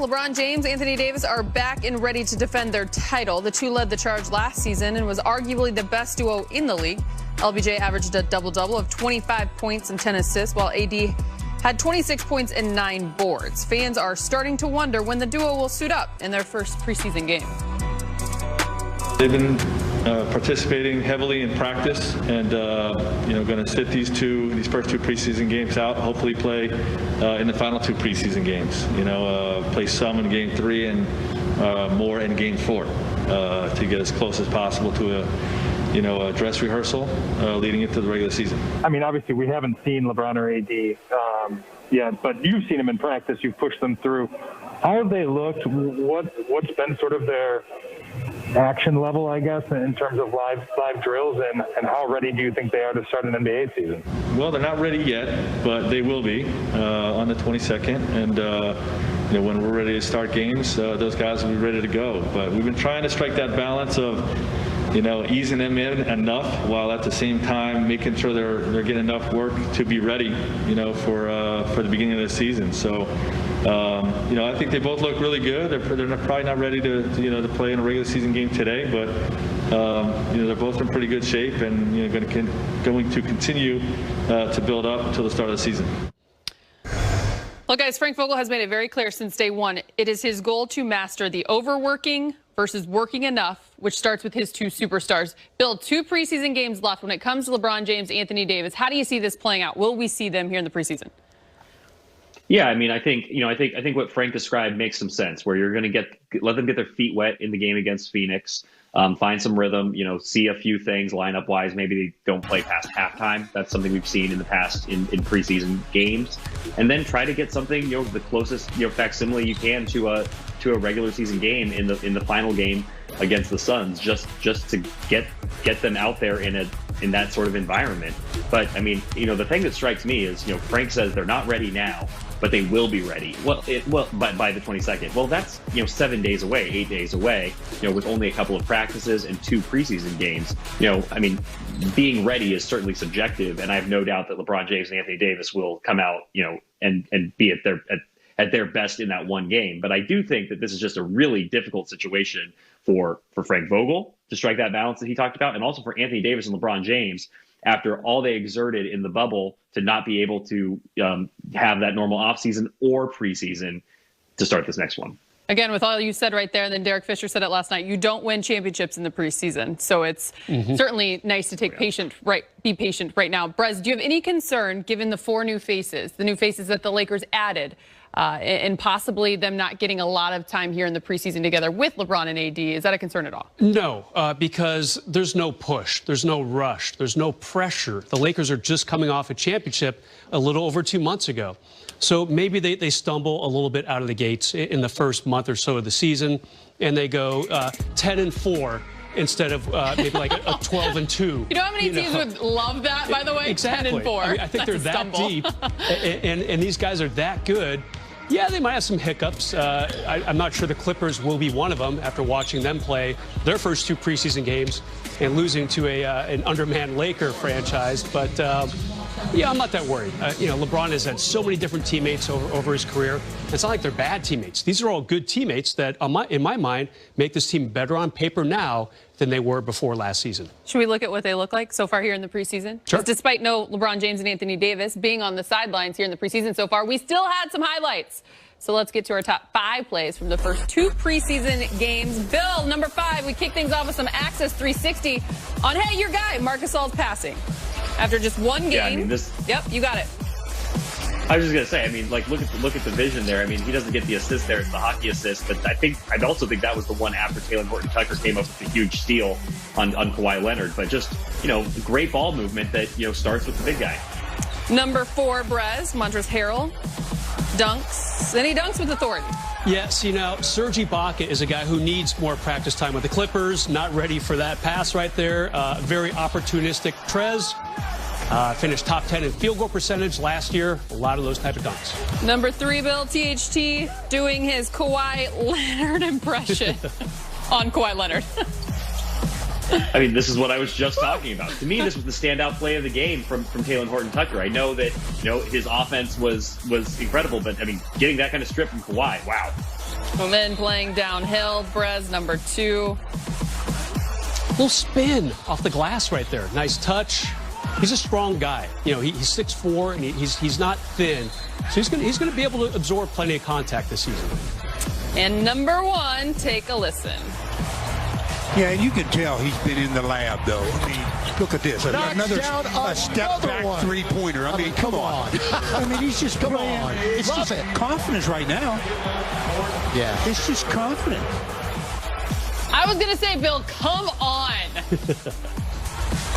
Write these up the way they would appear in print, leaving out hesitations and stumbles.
LeBron James, Anthony Davis are back and ready to defend their title. The two led the charge last season and was arguably the best duo in the league. LBJ averaged a double-double of 25 points and 10 assists, while AD had 26 points and 9 boards. Fans are starting to wonder when the duo will suit up in their first preseason game. They've been participating heavily in practice, and going to sit these first two preseason games out. Hopefully, play in the final two preseason games. Play some in Game 3 and more in Game 4 to get as close as possible to a dress rehearsal leading into the regular season. I mean, obviously, we haven't seen LeBron or AD yet, but you've seen them in practice. You've pushed them through. How have they looked? What's been sort of their action level, I guess, in terms of live drills, and how ready do you think they are to start an NBA season? Well, they're not ready yet, but they will be on the 22nd, and when we're ready to start games, those guys will be ready to go. But we've been trying to strike that balance of easing them in enough while at the same time making sure they're getting enough work to be ready, for the beginning of the season. So, I think they both look really good. They're probably not ready to play in a regular season game today, but they're both in pretty good shape and going to continue to build up until the start of the season. Well, guys, Frank Vogel has made it very clear since day one. It is his goal to master the overworking versus working enough, which starts with his two superstars. Bill, 2 preseason games left. When it comes to LeBron James, Anthony Davis, how do you see this playing out? Will we see them here in the preseason? Yeah, I mean, I think what Frank described makes some sense, where you're going to let them get their feet wet in the game against Phoenix, find some rhythm, see a few things lineup wise. Maybe they don't play past halftime. That's something we've seen in the past in preseason games, and then try to get something, the closest, facsimile you can to a regular season game in the final game against the Suns, just to get them out there in that sort of environment. But I mean, the thing that strikes me is, Frank says they're not ready now, but they will be ready. Well, by the 22nd. Well, that's 7 days away, 8 days away. With only a couple of practices and 2 preseason games. I mean, being ready is certainly subjective, and I have no doubt that LeBron James and Anthony Davis will come out, and be at their best in that one game. But I do think that this is just a really difficult situation for Frank Vogel to strike that balance that he talked about, and also for Anthony Davis and LeBron James, after all they exerted in the bubble, to not be able to have that normal offseason or preseason to start this next one. Again, with all you said right there, and then Derek Fisher said it last night, you don't win championships in the preseason. So it's certainly nice to be patient right now. Brez, do you have any concern, given the new faces that the Lakers added, and possibly them not getting a lot of time here in the preseason together with LeBron and AD? Is that a concern at all? No, because there's no push, there's no rush, there's no pressure. The Lakers are just coming off a championship a little over 2 months ago. So maybe they stumble a little bit out of the gates in the first month or so of the season, and they go 10-4 instead of maybe like a 12-2. You know how many teams would love that, by the way? Exactly. 10-4. I think they're that deep, and these guys are that good. Yeah, they might have some hiccups. I'm not sure the Clippers will be one of them after watching them play their first 2 preseason games and losing to an undermanned Laker franchise. But, yeah, I'm not that worried. LeBron has had so many different teammates over his career. It's not like they're bad teammates. These are all good teammates that, in my mind, make this team better on paper now than they were before last season. Should we look at what they look like so far here in the preseason? Sure. Despite no LeBron James and Anthony Davis being on the sidelines here in the preseason so far, we still had some highlights. So let's get to our top 5 plays from the first 2 preseason games. Bill, number 5, we kick things off with some Access 360 on, hey, your guy, Marc Gasol's passing. After just 1 game. Yeah, I mean, Yep, you got it. I was just gonna say, I mean, like, look at the vision there. I mean, he doesn't get the assist there; it's the hockey assist. But I also think that was the one after Taylor Horton-Tucker came up with the huge steal on Kawhi Leonard. But just great ball movement that starts with the big guy. Number 4, Brez, Montrezl Harrell, dunks, and he dunks with authority. Yes, Serge Ibaka is a guy who needs more practice time with the Clippers. Not ready for that pass right there. Very opportunistic. Trez finished top 10 in field goal percentage last year. A lot of those type of dunks. Number 3, Bill, THT doing his Kawhi Leonard impression on Kawhi Leonard. I mean, this is what I was just talking about. To me, this was the standout play of the game from Taylor Horton-Tucker. I know that his offense was incredible, but I mean, getting that kind of strip from Kawhi, wow. Women playing downhill. Brez, number 2. Little spin off the glass right there. Nice touch. He's a strong guy. You know, he's 6'4", and he's not thin. So he's gonna be able to absorb plenty of contact this season. And number 1, take a listen. Yeah, and you can tell he's been in the lab, though. I mean, look at this. Another step-back three-pointer. I mean, come on. I mean, he's just playing. It's just confidence right now. Yeah. It's just confidence. I was going to say, Bill, come on.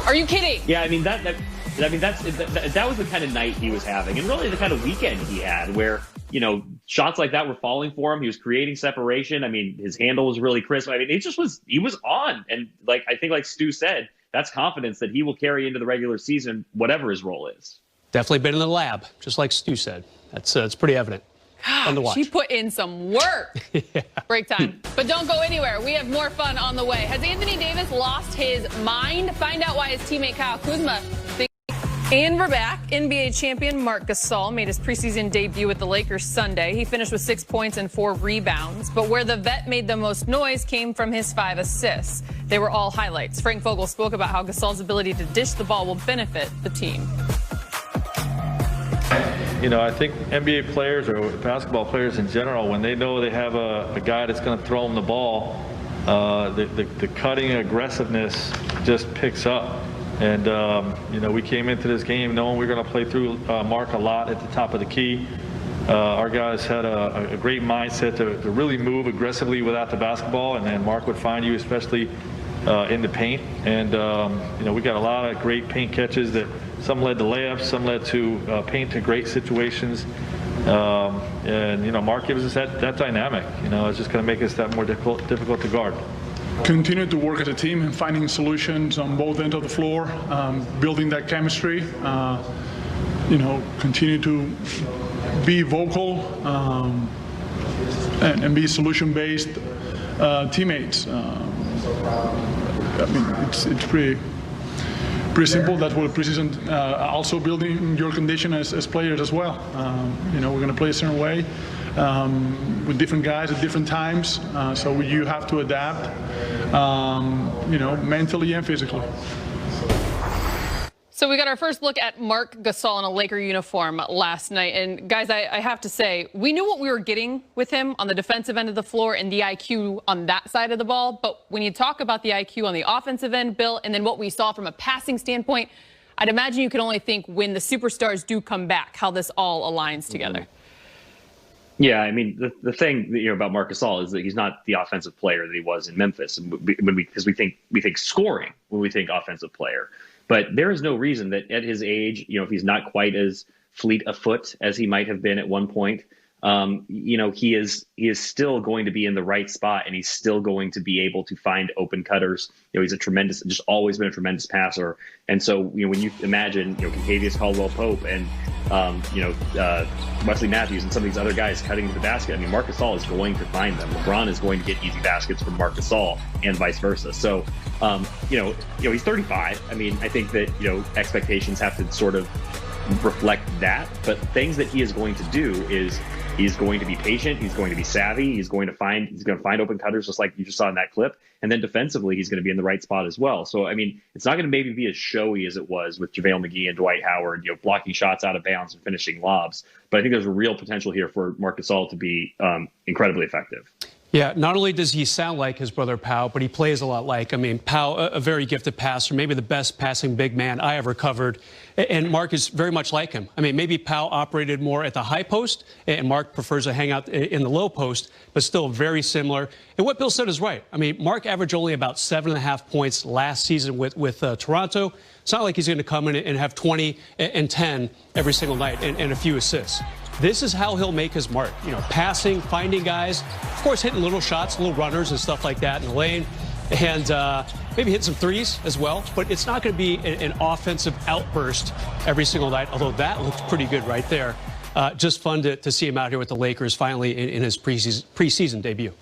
Are you kidding? Yeah, I mean, that was the kind of night he was having, and really the kind of weekend he had where, you know, shots like that were falling for him. He was creating separation. I mean, his handle was really crisp. I mean, he was on. And I think like Stu said, that's confidence that he will carry into the regular season, whatever his role is. Definitely been in the lab, just like Stu said. It's pretty evident. Fun to watch. She put in some work. Yeah. Break time. But don't go anywhere. We have more fun on the way. Has Anthony Davis lost his mind? Find out why his teammate Kyle Kuzma thinks. And we're back. NBA champion Marc Gasol made his preseason debut with the Lakers Sunday. He finished with 6 points and 4 rebounds. But where the vet made the most noise came from his 5 assists. They were all highlights. Frank Vogel spoke about how Gasol's ability to dish the ball will benefit the team. You know, I think NBA players or basketball players in general, when they know they have a guy that's going to throw them the ball, the cutting aggressiveness just picks up. And, you know, we came into this game knowing we were going to play through Marc a lot at the top of the key. Our guys had a great mindset to really move aggressively without the basketball, and then Marc would find you, especially in the paint. And, you know, we got a lot of great paint catches that some led to layups, some led to paint to great situations. And, you know, Marc gives us that dynamic. You know, it's just going to make us that more difficult to guard. Continue to work as a team and finding solutions on both ends of the floor, building that chemistry. You know, continue to be vocal and be solution-based teammates. I mean, it's pretty simple. That's what preseason. Also building your condition as players as well. You know, we're going to play a certain way. With different guys at different times, so you have to adapt, you know, mentally and physically. So we got our first look at Marc Gasol in a Laker uniform last night. And guys, I have to say, we knew what we were getting with him on the defensive end of the floor and the IQ on that side of the ball. But when you talk about the IQ on the offensive end, Bill, and then what we saw from a passing standpoint, I'd imagine you can only think when the superstars do come back, how this all aligns together. Yeah, I mean, the thing about Marc Gasol is that he's not the offensive player that he was in Memphis, because we think scoring when we think offensive player. But there is no reason that at his age, you know, if he's not quite as fleet of foot as he might have been at one point, you know, he is still going to be in the right spot, and he's still going to be able to find open cutters. You know, he's just always been a tremendous passer. And so, you know, when you imagine, you know, Contavious Caldwell-Pope and, you know, Wesley Matthews and some of these other guys cutting to the basket, I mean, Marc Gasol is going to find them. LeBron is going to get easy baskets from Marc Gasol and vice versa. So, you know, he's 35. I mean, I think that, you know, expectations have to sort of reflect that. But things that he is going to do is he's going to be patient. He's going to be savvy. He's going to find open cutters, just like you just saw in that clip. And then defensively, he's going to be in the right spot as well. So, I mean, it's not going to maybe be as showy as it was with JaVale McGee and Dwight Howard, you know, blocking shots out of bounds and finishing lobs. But I think there's a real potential here for Marc Gasol to be incredibly effective. Yeah, not only does he sound like his brother Pau, but he plays a lot like. I mean, Pau, a very gifted passer, maybe the best passing big man I ever covered. And Marc is very much like him. I mean, maybe Pau operated more at the high post, and Marc prefers to hang out in the low post, but still very similar. And what Bill said is right. I mean, Marc averaged only about 7.5 points last season with Toronto. It's not like he's going to come in and have 20 and 10 every single night and a few assists. This is how he'll make his mark, you know, passing, finding guys, of course, hitting little shots, little runners and stuff like that in the lane, and maybe hit some threes as well. But it's not going to be an offensive outburst every single night, although that looks pretty good right there. Just fun to see him out here with the Lakers finally in his preseason debut.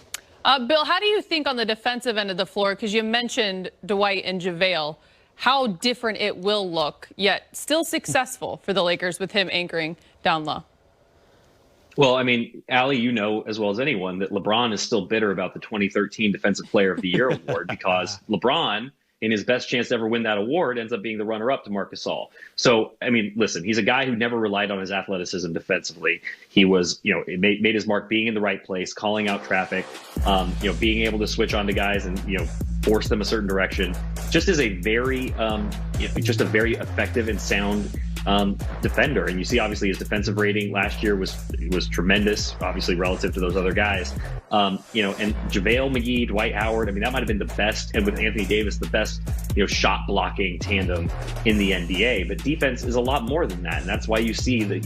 Bill, how do you think on the defensive end of the floor, because you mentioned Dwight and JaVale, how different it will look, yet still successful for the Lakers with him anchoring down low? Well, I mean, Allie, you know as well as anyone that LeBron is still bitter about the 2013 Defensive Player of the Year award because LeBron, in his best chance to ever win that award, ends up being the runner-up to Marc Gasol. So, I mean, listen, he's a guy who never relied on his athleticism defensively. He was, made his mark being in the right place, calling out traffic, being able to switch on to guys and, force them a certain direction. Just is a very, just a very effective and sound defender. And you see, obviously, his defensive rating last year was tremendous, obviously relative to those other guys. And JaVale McGee, Dwight Howard, I mean, that might have been the best, and with Anthony Davis, the best, shot blocking tandem in the NBA. But defense is a lot more than that. And that's why you see that,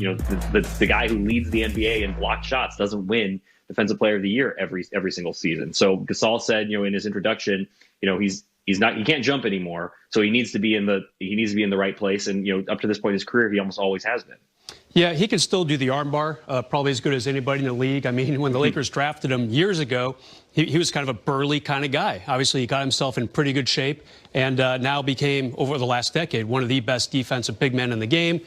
the guy who leads the NBA in blocked shots doesn't win Defensive Player of the Year every single season. So Gasol said, in his introduction, he can't jump anymore. So he needs to be in the right place. And, up to this point in his career, he almost always has been. Yeah, he can still do the armbar, probably as good as anybody in the league. I mean, when the Lakers drafted him years ago, he was kind of a burly kind of guy. Obviously, he got himself in pretty good shape and now became, over the last decade, one of the best defensive big men in the game.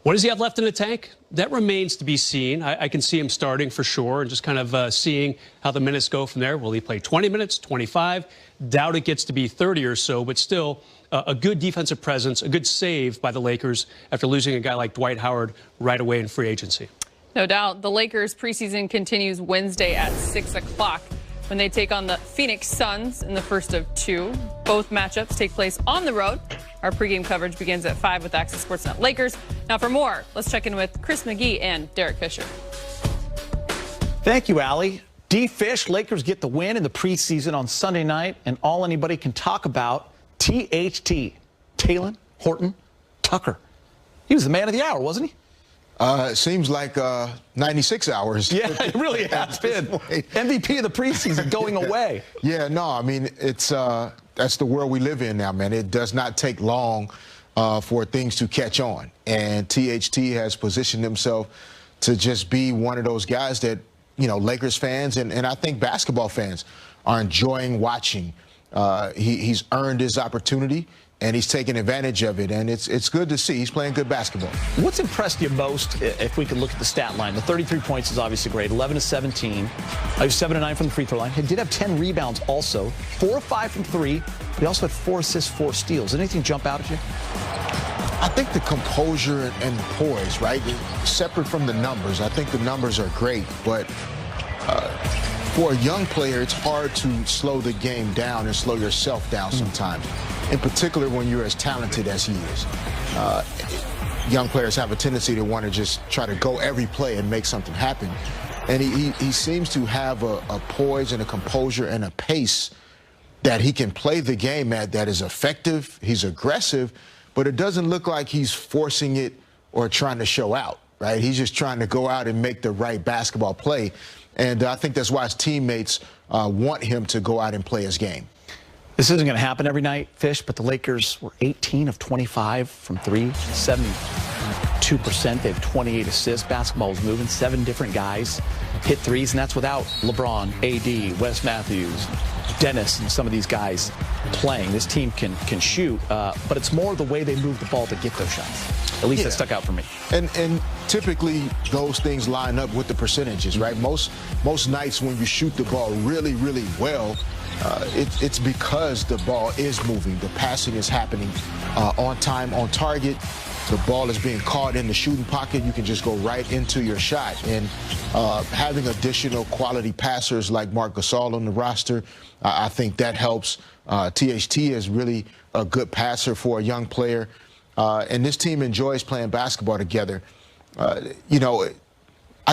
What does he have left in the tank? That remains to be seen. I can see him starting for sure and just kind of seeing how the minutes go from there. Will he play 20 minutes, 25? Doubt it gets to be 30 or so, but still a good defensive presence, a good save by the Lakers after losing a guy like Dwight Howard right away in free agency. No doubt. The Lakers preseason continues Wednesday at 6 o'clock when they take on the Phoenix Suns in the first of two. Both matchups take place on the road. Our pregame coverage begins at 5 with Access Sportsnet Lakers. Now for more, let's check in with Chris McGee and Derek Fisher. Thank you, Allie. D-Fish, Lakers get the win in the preseason on Sunday night, and all anybody can talk about, THT, Talen Horton Tucker. He was the man of the hour, wasn't he? It seems like 96 hours. Yeah, it really has been. MVP of the preseason going away. Yeah, no, I mean, it's that's the world we live in now, man. It does not take long for things to catch on. And THT has positioned himself to just be one of those guys that, Lakers fans and I think basketball fans are enjoying watching. He's earned his opportunity, and he's taking advantage of it, and it's good to see. He's playing good basketball. What's impressed you most, if we could look at the stat line? The 33 points is obviously great, 11 of 17. He was 7 of 9 from the free throw line. He did have 10 rebounds also, 4 of 5 from 3. But he also had 4 assists, 4 steals. Did anything jump out at you? I think the composure and the poise, right? Separate from the numbers, I think the numbers are great, but for a young player, it's hard to slow the game down and slow yourself down sometimes, in particular when you're as talented as he is. Young players have a tendency to want to just try to go every play and make something happen. And he seems to have a poise and a composure and a pace that he can play the game at that is effective. He's aggressive, but it doesn't look like he's forcing it or trying to show out, right? He's just trying to go out and make the right basketball play. And I think that's why his teammates want him to go out and play his game. This isn't going to happen every night, Fish, but the Lakers were 18 of 25 from 3, 72%. They have 28 assists. Basketball was moving. 7 different guys hit threes, and that's without LeBron, AD, Wes Matthews, Dennis, and some of these guys playing. This team can shoot, but it's more the way they move the ball to get those shots. At least that stuck out for me. And typically those things line up with the percentages, right? Most nights when you shoot the ball really, really well, it's because the ball is moving. The passing is happening on time, on target. The ball is being caught in the shooting pocket. You can just go right into your shot. And having additional quality passers like Marc Gasol on the roster, I think that helps. THT is really a good passer for a young player. And this team enjoys playing basketball together. I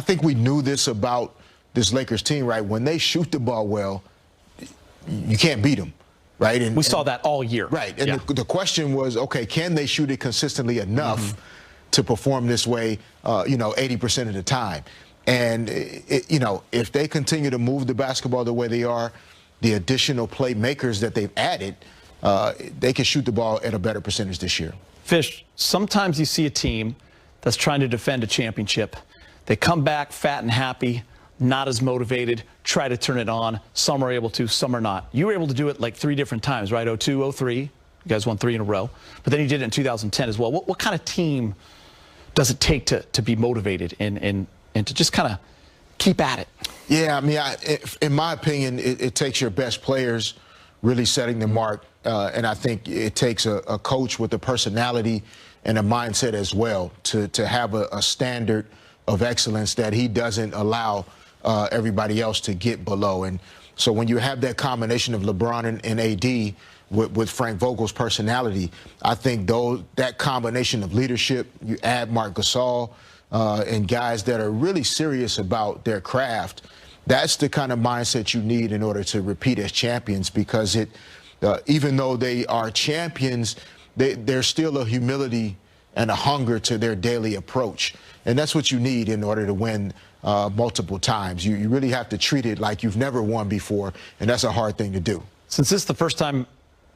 think we knew this about this Lakers team, right? When they shoot the ball well, you can't beat them, right? And we saw that all year. Right. And the question was, okay, can they shoot it consistently enough to perform this way, 80% of the time? And, if they continue to move the basketball the way they are, the additional playmakers that they've added, they can shoot the ball at a better percentage this year. Fish, sometimes you see a team that's trying to defend a championship. They come back fat and happy, not as motivated, try to turn it on. Some are able to, some are not. You were able to do it like 3 different times, right? 02, 03. You guys won 3 in a row. But then you did it in 2010 as well. What kind of team does it take to be motivated and to just kind of keep at it? Yeah, I mean, in my opinion, it takes your best players really setting the mark. And I think it takes a coach with a personality and a mindset as well to have a standard of excellence that he doesn't allow everybody else to get below. And so when you have that combination of LeBron and AD with Frank Vogel's personality, I think that combination of leadership, you add Marc Gasol and guys that are really serious about their craft, that's the kind of mindset you need in order to repeat as champions, because even though they are champions, there's still a humility and a hunger to their daily approach. And that's what you need in order to win multiple times. You really have to treat it like you've never won before, and that's a hard thing to do. Since this is the first time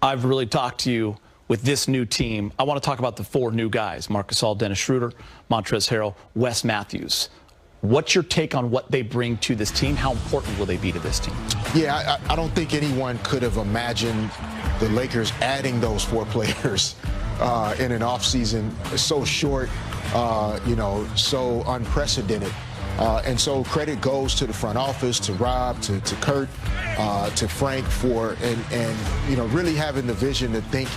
I've really talked to you with this new team, I want to talk about the 4 new guys: Marc Gasol, Dennis Schroeder, Montrezl Harrell, Wes Matthews. What's your take on what they bring to this team? How important will they be to this team? Yeah, I don't think anyone could have imagined the Lakers adding those 4 players in an offseason so short, so unprecedented. And so credit goes to the front office, to Rob, to Kurt, to Frank for really having the vision to think,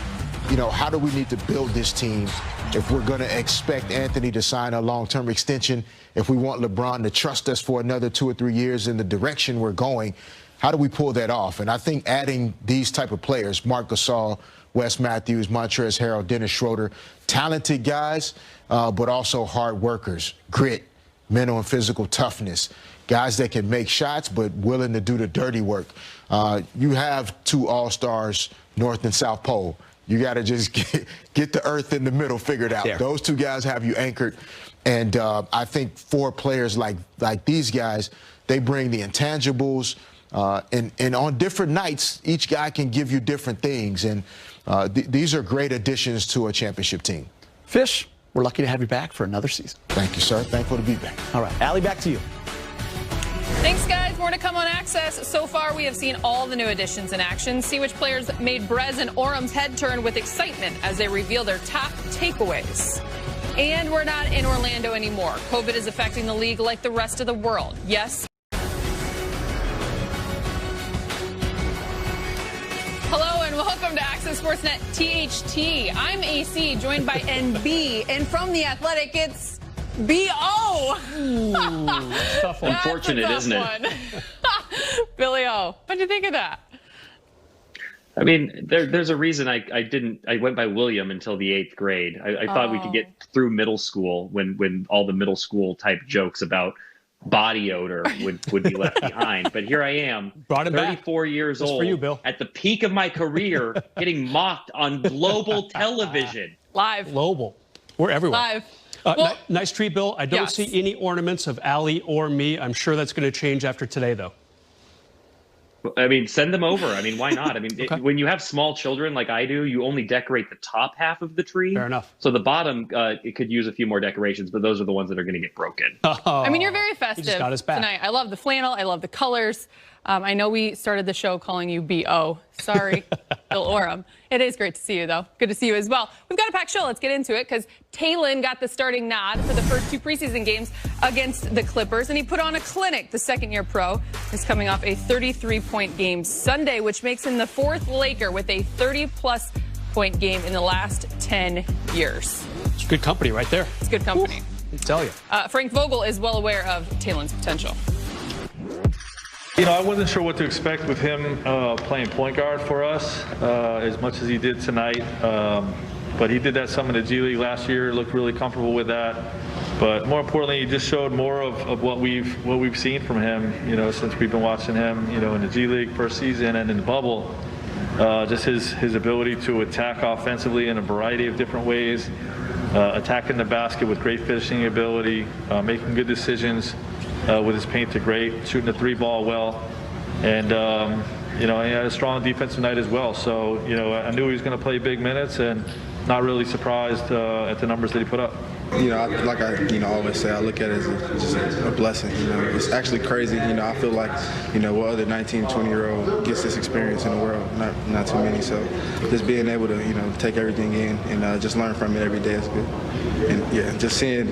how do we need to build this team if we're going to expect Anthony to sign a long-term extension, if we want LeBron to trust us for another 2 or 3 years in the direction we're going, how do we pull that off? And I think adding these type of players, Marc Gasol, Wes Matthews, Montrezl Harrell, Dennis Schroeder, talented guys, but also hard workers, grit, mental and physical toughness, guys that can make shots but willing to do the dirty work. You have 2 all-stars, North and South Pole. You got to just get the earth in the middle figured out. There. Those 2 guys have you anchored. And I think 4 players like these guys, they bring the intangibles. And on different nights, each guy can give you different things. And these are great additions to a championship team. Fish, we're lucky to have you back for another season. Thank you, sir. Thankful to be back. All right, Allie, back to you. Thanks, guys. More to come on Access. So far, we have seen all the new additions in action. See which players made Brez and Orum's head turn with excitement as they reveal their top takeaways. And we're not in Orlando anymore. COVID is affecting the league like the rest of the world. Yes. Hello and welcome to Access Sportsnet THT. I'm AC, joined by NB, and from The Athletic, it's B.O. Tough one. Unfortunate, isn't it? Billy O, what'd you think of that? I mean, there's a reason I went by William until the 8th grade. I thought we could get through middle school when all the middle school type jokes about body odor would be left behind. But here I am, 34 years old, for you, Bill. at the peak of my career, getting mocked on global television. Live. Global. We're everywhere. Live. Well, nice treat, Bill. I don't yes. see any ornaments of Allie or me. I'm sure that's going to change after today, though. I mean, send them over. I mean, why not? I mean, Okay. when you have small children like I do, you only decorate the top half of the tree. Fair enough. So the bottom, it could use a few more decorations, but those are the ones that are going to get broken. I mean, you're very festive got us back. tonight. I love the flannel. I love the colors. I know we started the show calling you B.O. Sorry, Bill Oram. It is great to see you, though. Good to see you as well. We've got a packed show. Let's get into it because Talon got the starting nod for the first 2 preseason games against the Clippers, and he put on a clinic. The second-year pro is coming off a 33-point game Sunday, which makes him the 4th Laker with a 30-plus point game in the last 10 years. It's good company right there. It's good company. I tell you. Frank Vogel is well aware of Talon's potential. I wasn't sure what to expect with him playing point guard for us as much as he did tonight. But he did that some in the G League last year, looked really comfortable with that. But more importantly, he just showed more of what we've seen from him, since we've been watching him, in the G League first season and in the bubble. Just his ability to attack offensively in a variety of different ways, attacking the basket with great finishing ability, making good decisions. With his paint to great, shooting the 3-ball well, and he had a strong defensive night as well. So I knew he was going to play big minutes, and not really surprised at the numbers that he put up. Like I always say, I look at it as just a blessing. It's actually crazy. I feel like, what other 19, 20-year-old gets this experience in the world? Not too many. So just being able to, take everything in and just learn from it every day is good. And yeah, just seeing,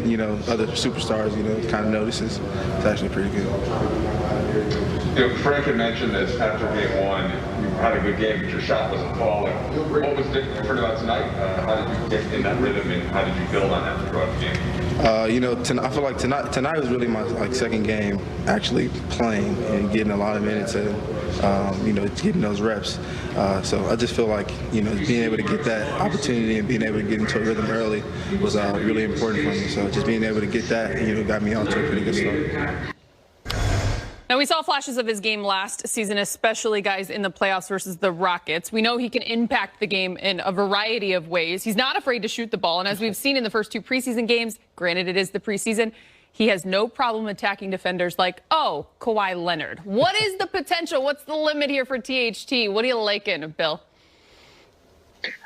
other superstars, kind of notices, it's actually pretty good. Frank had mentioned this after game one. You had a good game, but your shot wasn't falling. What was different about tonight? How did you get in that rhythm, and how did you build on that throughout the game? I feel like tonight was really my second game actually playing and getting a lot of minutes and getting those reps. So I just feel like being able to get that opportunity and being able to get into a rhythm early was really important for me. So just being able to get that got me off to a pretty good start. Now, we saw flashes of his game last season, especially, guys, in the playoffs versus the Rockets. We know he can impact the game in a variety of ways. He's not afraid to shoot the ball. And as we've seen in the first 2 preseason games, granted it is the preseason, he has no problem attacking defenders like, Kawhi Leonard. What is the potential? What's the limit here for THT? What are you liking, Bill?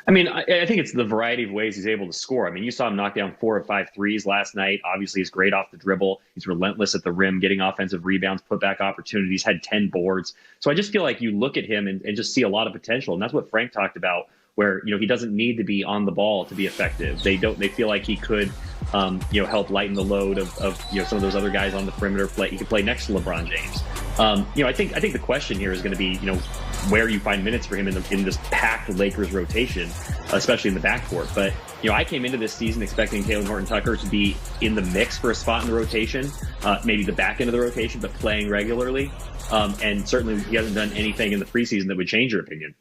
I mean, I think it's the variety of ways he's able to score. I mean, you saw him knock down 4 of 5 threes last night. Obviously, he's great off the dribble. He's relentless at the rim, getting offensive rebounds, putback opportunities, had 10 boards. So I just feel like you look at him and just see a lot of potential. And that's what Frank talked about, where, he doesn't need to be on the ball to be effective. They feel like he could, help lighten the load of some of those other guys on the perimeter. He could play next to LeBron James. I think the question here is going to be, where you find minutes for him in this packed Lakers rotation, especially in the backcourt. But, I came into this season expecting Talen Horton-Tucker to be in the mix for a spot in the rotation, maybe the back end of the rotation, but playing regularly. And certainly he hasn't done anything in the preseason that would change your opinion.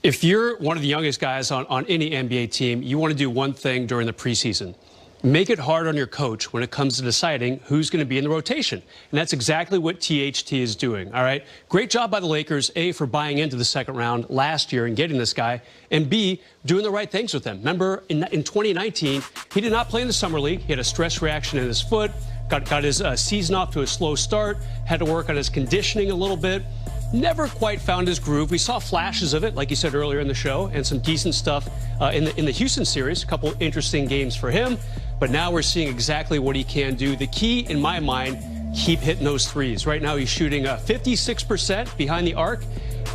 If you're one of the youngest guys on any NBA team, you want to do one thing during the preseason. Make it hard on your coach when it comes to deciding who's going to be in the rotation. And that's exactly what THT is doing, all right? Great job by the Lakers, A, for buying into the second round last year and getting this guy, and B, doing the right things with him. Remember, in 2019, he did not play in the Summer League. He had a stress reaction in his foot, got his season off to a slow start, had to work on his conditioning a little bit. Never quite found his groove. We saw flashes of it, like you said earlier in the show, and some decent stuff in the Houston series. A couple interesting games for him. But now we're seeing exactly what he can do. The key, in my mind, keep hitting those threes. Right now he's shooting 56% behind the arc.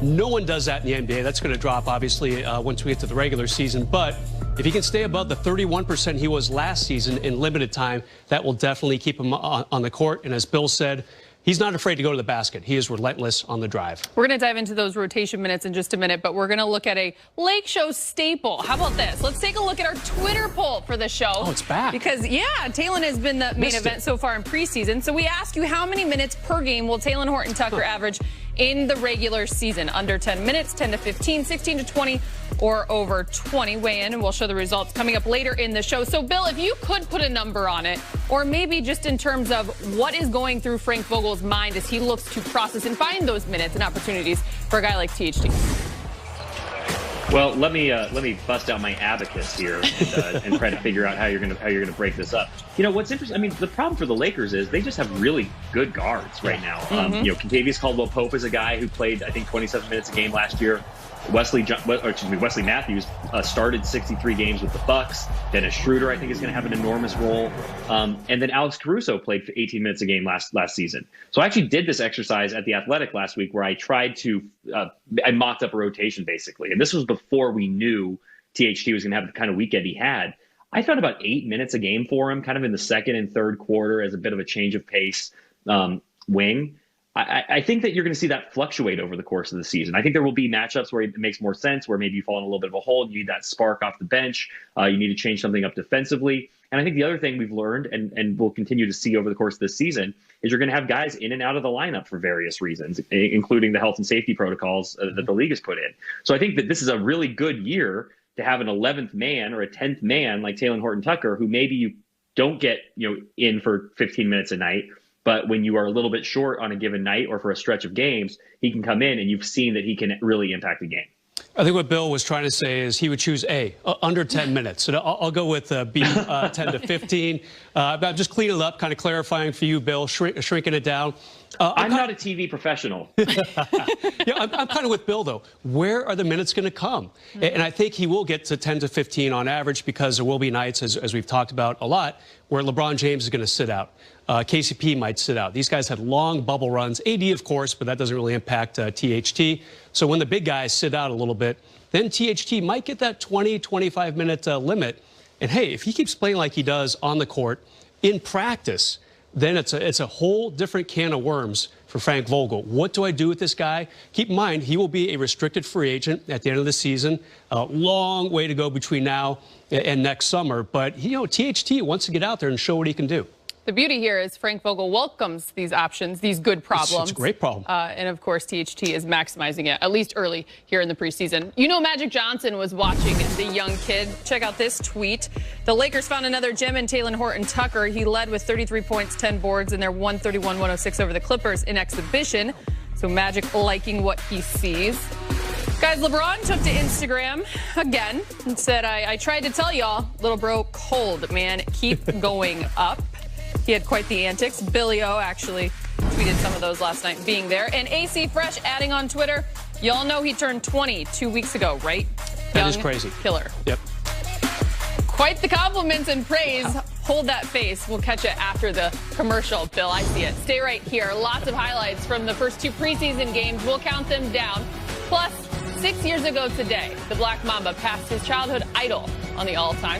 No one does that in the NBA. That's going to drop, obviously, once we get to the regular season. But if he can stay above the 31% he was last season in limited time, that will definitely keep him on the court. And as Bill said, he's not afraid to go to the basket. He is relentless on the drive. We're going to dive into those rotation minutes in just a minute, but we're going to look at a Lake Show staple. How about this? Let's take a look at our Twitter poll for the show. Oh, it's back. Because, Talen has been the main event so far in preseason. So we ask you, how many minutes per game will Talen Horton-Tucker average in the regular season? Under 10 minutes, 10 to 15, 16 to 20, or over 20. Weigh in, and we'll show the results coming up later in the show. So, Bill, if you could put a number on it, or maybe just in terms of what is going through Frank Vogel's mind as he looks to process and find those minutes and opportunities for a guy like THT. Well, let me bust out my abacus here and try to figure out how you're gonna break this up. What's interesting? I mean, the problem for the Lakers is they just have really good guards right now. Kentavious Caldwell-Pope is a guy who played, I think, 27 minutes a game last year. Wesley Matthews started 63 games with the Bucks. Dennis Schroeder, I think, is going to have an enormous role. And then Alex Caruso played for 18 minutes a game last season. So I actually did this exercise at The Athletic last week where I tried to I mocked up a rotation, basically. And this was before we knew THT was going to have the kind of weekend he had. I thought about 8 minutes a game for him, kind of in the second and third quarter as a bit of a change of pace wing. I think that you're going to see that fluctuate over the course of the season. I think there will be matchups where it makes more sense, where maybe you fall in a little bit of a hole and you need that spark off the bench. You need to change something up defensively. And I think the other thing we've learned and we'll continue to see over the course of this season is you're going to have guys in and out of the lineup for various reasons, including the health and safety protos that the league has put in. So I think that this is a really good year to have an 11th man or a 10th man like Talen Horton-Tucker, who maybe you don't get in for 15 minutes a night. But when you are a little bit short on a given night or for a stretch of games, he can come in and you've seen that he can really impact the game. I think what Bill was trying to say is he would choose A, under 10 minutes. So I'll go with B, 10 to 15. I'm just cleaning it up, kind of clarifying for you, Bill, shrinking it down. I'm not a TV professional. Yeah, I'm kind of with Bill, though. Where are the minutes going to come? And I think he will get to 10 to 15 on average because there will be nights, as we've talked about a lot, where LeBron James is going to sit out. KCP might sit out. These guys had long bubble runs. AD, of course, but that doesn't really impact THT. So when the big guys sit out a little bit, then THT might get that 20, 25-minute limit. And, hey, if he keeps playing like he does on the court, in practice, then it's a whole different can of worms for Frank Vogel. What do I do with this guy? Keep in mind, he will be a restricted free agent at the end of the season. A long way to go between now and next summer. But, THT wants to get out there and show what he can do. The beauty here is Frank Vogel welcomes these options, these good problems. It's a great problem. And, of course, THT is maximizing it, at least early here in the preseason. Magic Johnson was watching the young kid. Check out this tweet. The Lakers found another gem in Talen Horton-Tucker. He led with 33 points, 10 boards, and they're 131-106 over the Clippers in exhibition. So Magic liking what he sees. Guys, LeBron took to Instagram again and said, I tried to tell y'all, little bro, cold, man. Keep going up. He had quite the antics. Billy O actually tweeted some of those last night being there. And AC Fresh adding on Twitter, y'all know he turned 20 2 weeks ago, right? That is crazy. Killer. Yep. Quite the compliments and praise. Hold that face. We'll catch it after the commercial, Bill. I see it. Stay right here. Lots of highlights from the first 2 preseason games. We'll count them down. Plus, 6 years ago today, the Black Mamba passed his childhood idol on the all-time